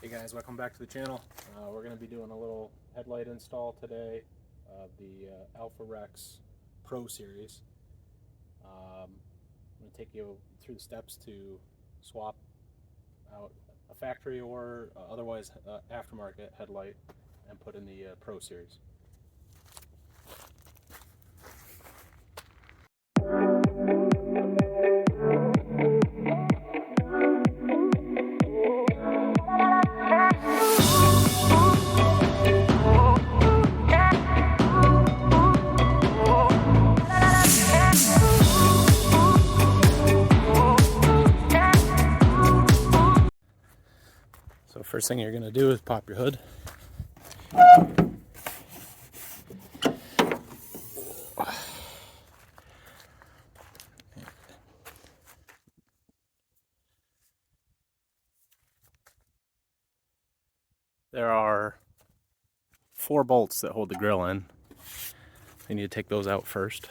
Hey guys, welcome back to the channel. We're going to be doing a little headlight install today of the Alpharex Pro Series. I'm going to take you through the steps to swap out a factory or otherwise aftermarket headlight and put in the Pro Series. So first thing you're going to do is pop your hood. There are 4 bolts that hold the grill in. You need to take those out first.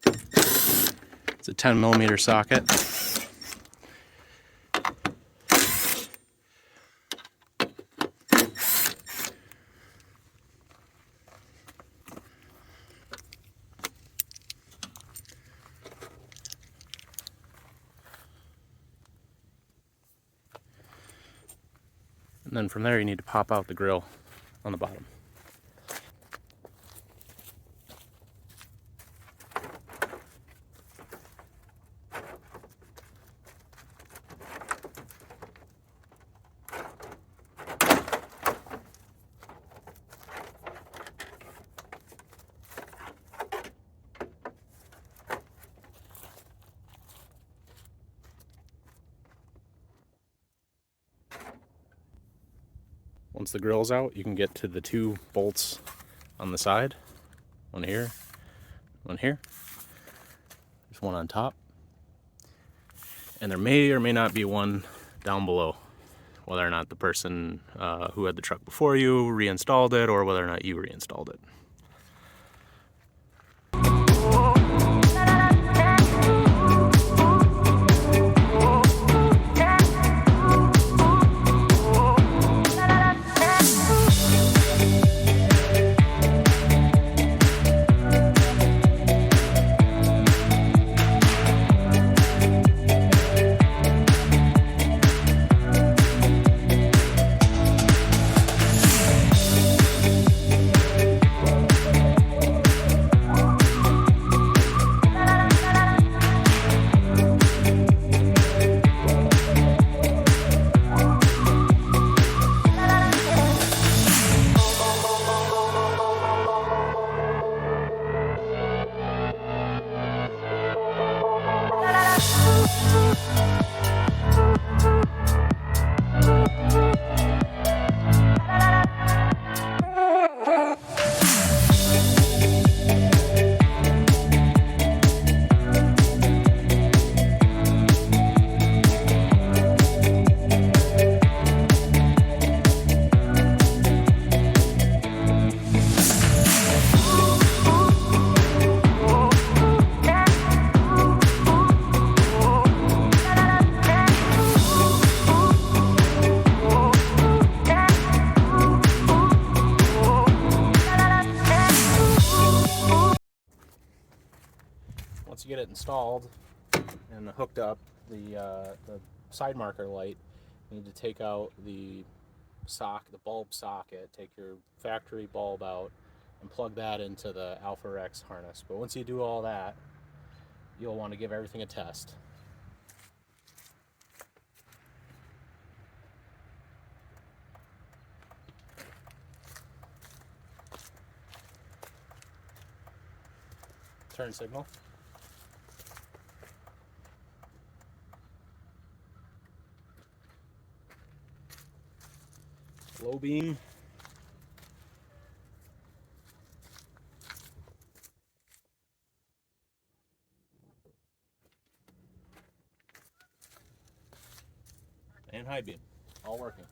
It's a 10mm socket. And then from there you need to pop out the grill on the bottom. Once the grill's out, you can get to the 2 bolts on the side. One here, one here. There's one on top. And there may or may not be one down below, whether or not the person who had the truck before you reinstalled it or whether or not you reinstalled it. Once you get it installed and hooked up, the side marker light, you need to take out the bulb socket, take your factory bulb out and plug that into the Alpharex harness. But once you do all that, you'll want to give everything a test. Turn signal. Low beam. And high beam, all working.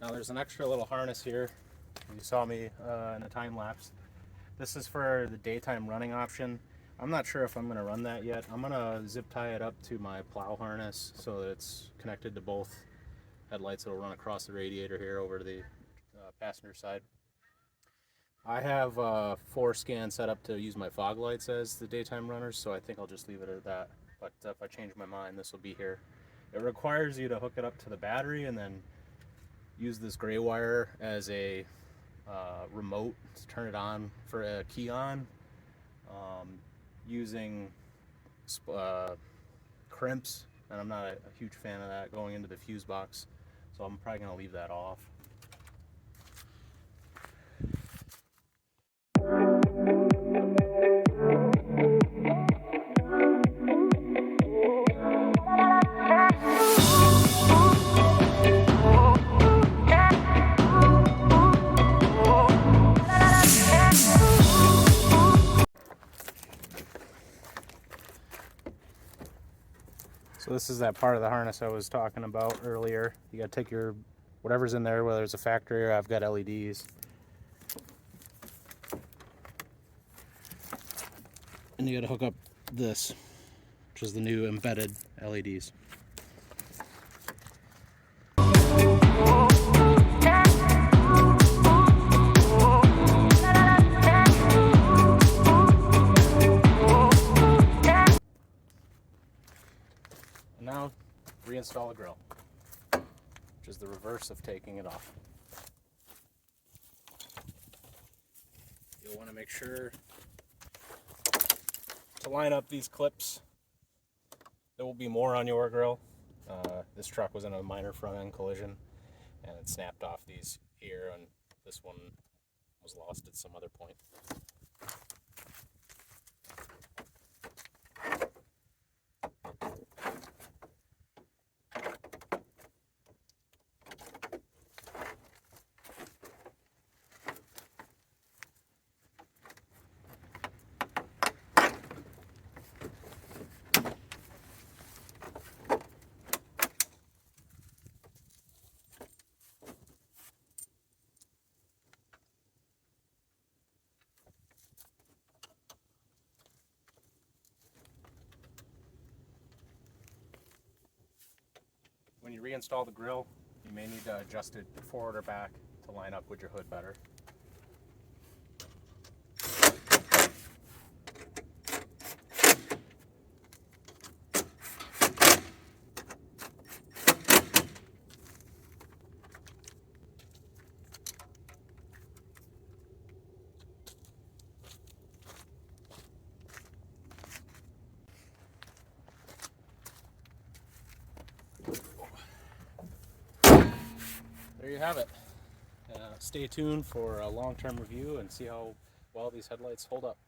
Now there's an extra little harness here You saw me in a time lapse. This is for the daytime running option. I'm not sure if I'm going to run that yet. I'm going to zip tie it up to my plow harness so that it's connected to both headlights. It'll run across the radiator here over to the passenger side. I have 4scan set up to use my fog lights as the daytime runners, so I think I'll just leave it at that. But if I change my mind, this will be here. It requires you to hook it up to the battery and then use this gray wire as a remote to turn it on for a key on, using crimps, and I'm not a huge fan of that going into the fuse box, so I'm probably going to leave that off. So this is that part of the harness I was talking about earlier. You gotta take your, whatever's in there, whether it's a factory or I've got LEDs. And you gotta hook up this, which is the new embedded LEDs. Now reinstall the grill, which is the reverse of taking it off. You'll want to make sure to line up these clips. There will be more on your grill. This truck was in a minor front end collision and it snapped off these here, and this one was lost at some other point. When you reinstall the grill, you may need to adjust it forward or back to line up with your hood better. There you have it. Stay tuned for a long-term review and see how well these headlights hold up.